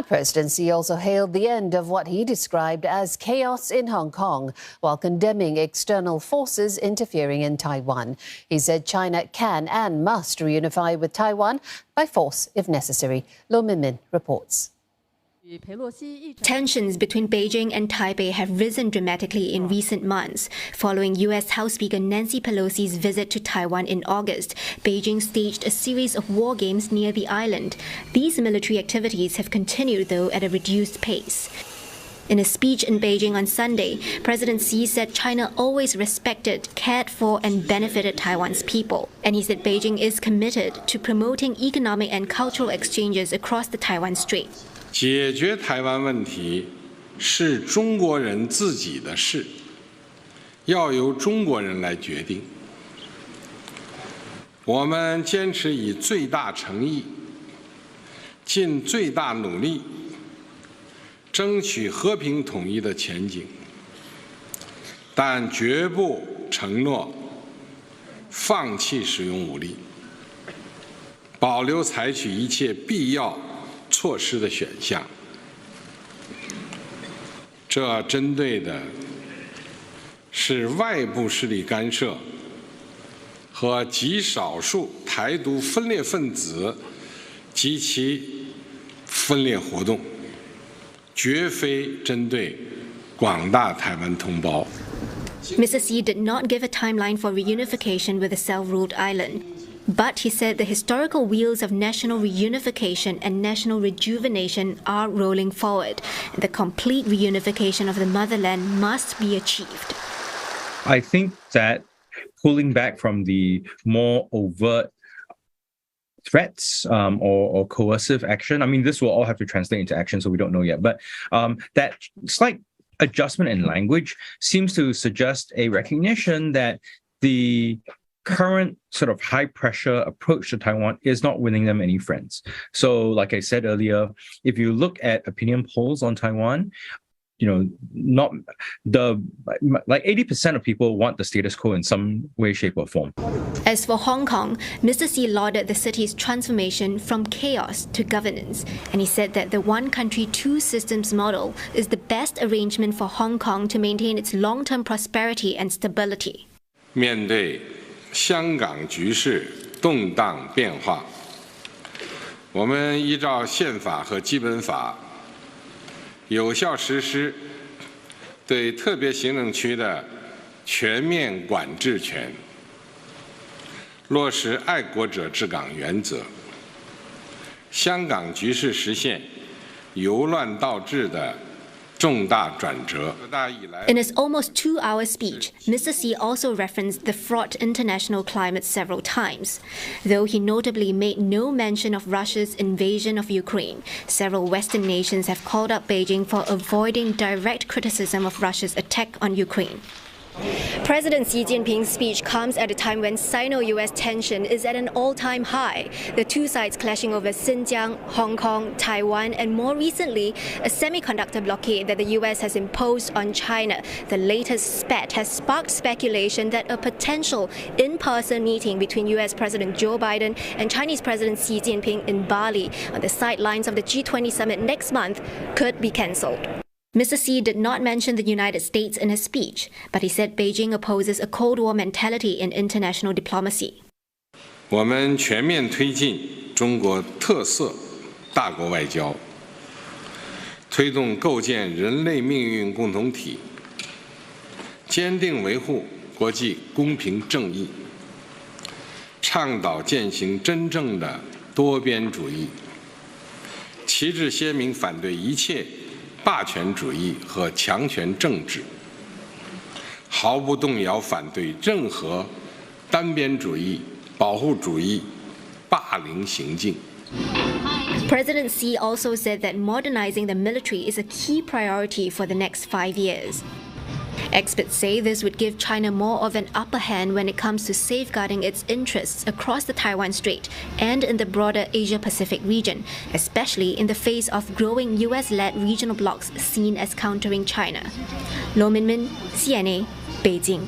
President Xi also hailed the end of what he described as chaos in Hong Kong, while condemning external forces interfering in Taiwan. He said China can and must reunify with Taiwan by force if necessary. Minmin reports. Tensions between Beijing and Taipei have risen dramatically in recent months. Following U.S. House Speaker Nancy Pelosi's visit to Taiwan in August, Beijing staged a series of war games near the island. These military activities have continued, though, at a reduced pace. In a speech in Beijing on Sunday, President Xi said China always respected, cared for, and benefited Taiwan's people. And he said Beijing is committed to promoting economic and cultural exchanges across the Taiwan Strait. 解决台湾问题是中国人自己的事，要由中国人来决定。我们坚持以最大诚意，尽最大努力，争取和平统一的前景，但绝不承诺放弃使用武力，保留采取一切必要措施的选项。这针对的是外部势力干涉和极少数台独分裂分子及其分裂活动，绝非针对广大台湾同胞。 Mr. Xi did not give a timeline for reunification with the self-ruled island. But he said the historical wheels of national reunification and national rejuvenation are rolling forward. The complete reunification of the motherland must be achieved. I think that pulling back from the more overt threats or coercive action, I mean, this will all have to translate into action, so we don't know yet. But that slight adjustment in language seems to suggest a recognition that the current sort of high-pressure approach to Taiwan is not winning them any friends. So, like I said earlier, if you look at opinion polls on Taiwan, not the 80% of people want the status quo in some way, shape, or form. As for Hong Kong, Mr. Xi lauded the city's transformation from chaos to governance, and he said that the one country, two systems model is the best arrangement for Hong Kong to maintain its long-term prosperity and stability. 面对香港局势动荡变化，我们依照宪法和基本法，有效实施对特别行政区的全面管制权，落实爱国者治港原则，香港局势实现由乱到治的 In his almost 2-hour speech, Mr. Xi also referenced the fraught international climate several times. Though he notably made no mention of Russia's invasion of Ukraine, several Western nations have called out Beijing for avoiding direct criticism of Russia's attack on Ukraine. President Xi Jinping's speech comes at a time when Sino-US tension is at an all-time high, the two sides clashing over Xinjiang, Hong Kong, Taiwan, and more recently, a semiconductor blockade that the US has imposed on China. The latest spat has sparked speculation that a potential in-person meeting between US President Joe Biden and Chinese President Xi Jinping in Bali on the sidelines of the G20 summit next month could be cancelled. Mr. Xi did not mention the United States in his speech, but he said Beijing opposes a Cold War mentality in international diplomacy. 我们全面推进中国特色大国外交，推动构建人类命运共同体，坚定维护国际公平正义，倡导践行真正的多边主义，旗帜鲜明反对一切 霸权主义和强权政治，毫不动摇反对任何单边主义、保护主义、霸凌行径。 President Xi also said that modernizing the military is a key priority for the next 5 years. Experts say this would give China more of an upper hand when it comes to safeguarding its interests across the Taiwan Strait and in the broader Asia-Pacific region, especially in the face of growing US-led regional blocs seen as countering China. Minmin, CNA, Beijing.